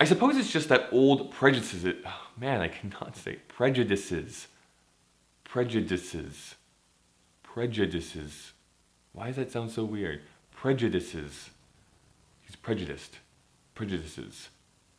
I suppose it's just that old prejudices. Oh, man, I cannot say prejudices. Prejudices. Prejudices. Why does that sound so weird? Prejudices. He's prejudiced. Prejudices.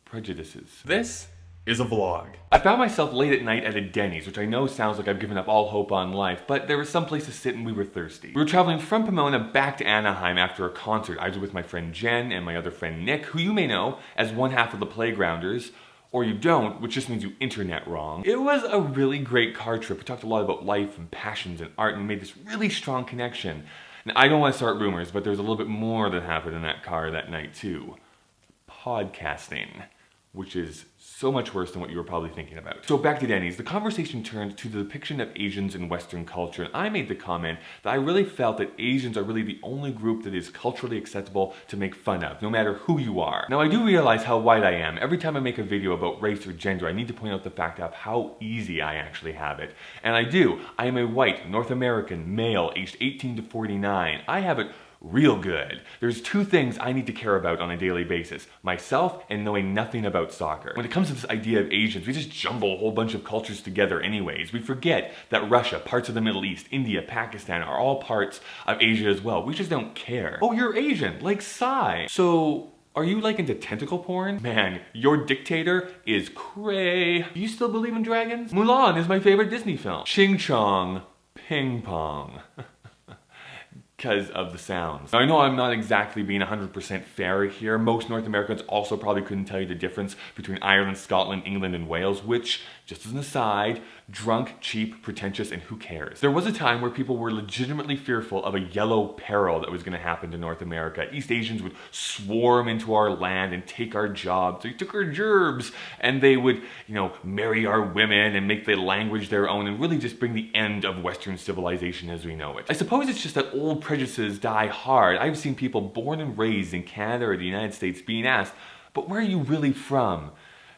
Prejudices. This is a vlog. I found myself late at night at a Denny's, which I know sounds like I've given up all hope on life, but there was some place to sit and we were thirsty. We were traveling from Pomona back to Anaheim after a concert. I was with my friend Jen and my other friend Nick, who you may know as one half of the Playgrounders, or you don't, which just means you internet wrong. It was a really great car trip. We talked a lot about life and passions and art and made this really strong connection. Now, I don't want to start rumors, but there was a little bit more that happened in that car that night too. Podcasting, which is so much worse than what you were probably thinking about. So back to Denny's, the conversation turned to the depiction of Asians in Western culture, and I made the comment that I really felt that Asians are really the only group that is culturally acceptable to make fun of, no matter who you are. Now I do realize how white I am. Every time I make a video about race or gender, I need to point out the fact of how easy I actually have it. And I do. I am a white, North American, male, aged 18 to 49. I have it real good. There's two things I need to care about on a daily basis: myself and knowing nothing about soccer. When it comes to this idea of Asians, we just jumble a whole bunch of cultures together anyways. We forget that Russia, parts of the Middle East, India, Pakistan are all parts of Asia as well. We just don't care. Oh, you're Asian, like Psy. So, are you like into tentacle porn? Man, your dictator is cray. Do you still believe in dragons? Mulan is my favorite Disney film. Ching Chong, Ping Pong. Because of the sounds. Now, I know I'm not exactly being 100% fair here. Most North Americans also probably couldn't tell you the difference between Ireland, Scotland, England, and Wales, which, just as an aside, drunk, cheap, pretentious, and who cares? There was a time where people were legitimately fearful of a yellow peril that was going to happen to North America. East Asians would swarm into our land and take our jobs. They took our gerbs, and they would, marry our women and make the language their own and really just bring the end of Western civilization as we know it. I suppose it's just that old prejudices die hard. I've seen people born and raised in Canada or the United States being asked, but where are you really from?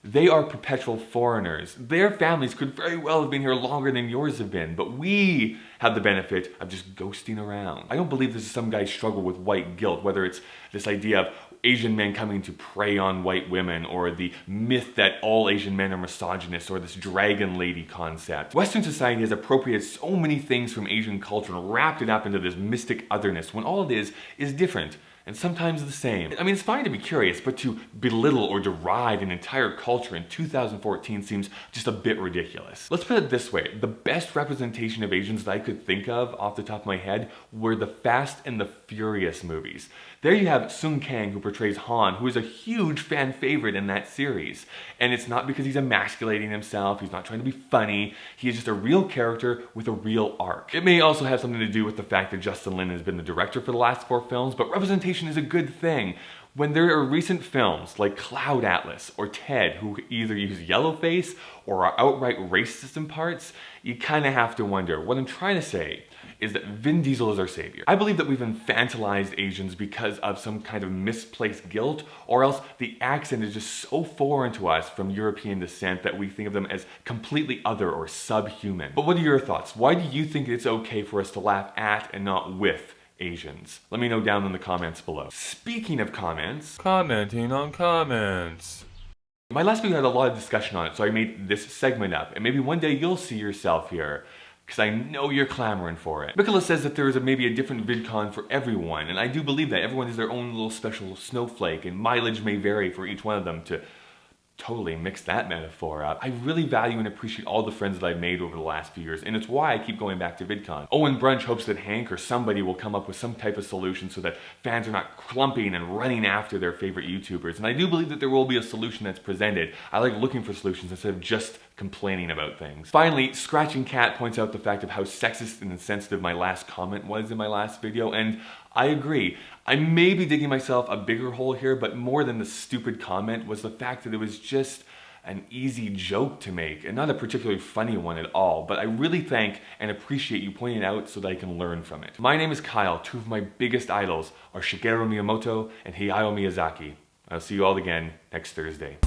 They are perpetual foreigners. Their families could very well have been here longer than yours have been, but we have the benefit of just ghosting around. I don't believe this is some guy's struggle with white guilt, whether it's this idea of Asian men coming to prey on white women, or the myth that all Asian men are misogynists, or this dragon lady concept. Western society has appropriated so many things from Asian culture and wrapped it up into this mystic otherness, when all it is different. And sometimes the same. I mean, it's fine to be curious, but to belittle or deride an entire culture in 2014 seems just a bit ridiculous. Let's put it this way. The best representation of Asians that I could think of off the top of my head were the Fast and the Furious movies. There you have Sung Kang, who portrays Han, who is a huge fan favorite in that series. And it's not because he's emasculating himself, he's not trying to be funny, he is just a real character with a real arc. It may also have something to do with the fact that Justin Lin has been the director for the last 4 films, but representation is a good thing. When there are recent films like Cloud Atlas or Ted who either use yellowface or are outright racist in parts, you kind of have to wonder. What I'm trying to say is that Vin Diesel is our savior. I believe that we've infantilized Asians because of some kind of misplaced guilt, or else the accent is just so foreign to us from European descent that we think of them as completely other or subhuman. But what are your thoughts? Why do you think it's okay for us to laugh at and not with Asians? Let me know down in the comments below. Speaking of comments, commenting on comments. My last video had a lot of discussion on it, so I made this segment up, and maybe one day you'll see yourself here, because I know you're clamoring for it. Nicholas says that there is maybe a different VidCon for everyone, and I do believe that. Everyone has their own little special snowflake, and mileage may vary for each one of them to totally mix that metaphor up. I really value and appreciate all the friends that I've made over the last few years, and it's why I keep going back to VidCon. Owen Brunch hopes that Hank or somebody will come up with some type of solution so that fans are not clumping and running after their favorite YouTubers, and I do believe that there will be a solution that's presented. I like looking for solutions instead of just complaining about things. Finally, Scratching Cat points out the fact of how sexist and insensitive my last comment was in my last video, and I agree. I may be digging myself a bigger hole here, but more than the stupid comment was the fact that it was just an easy joke to make, and not a particularly funny one at all, but I really thank and appreciate you pointing it out so that I can learn from it. My name is Kyle. 2 of my biggest idols are Shigeru Miyamoto and Hayao Miyazaki. I'll see you all again next Thursday.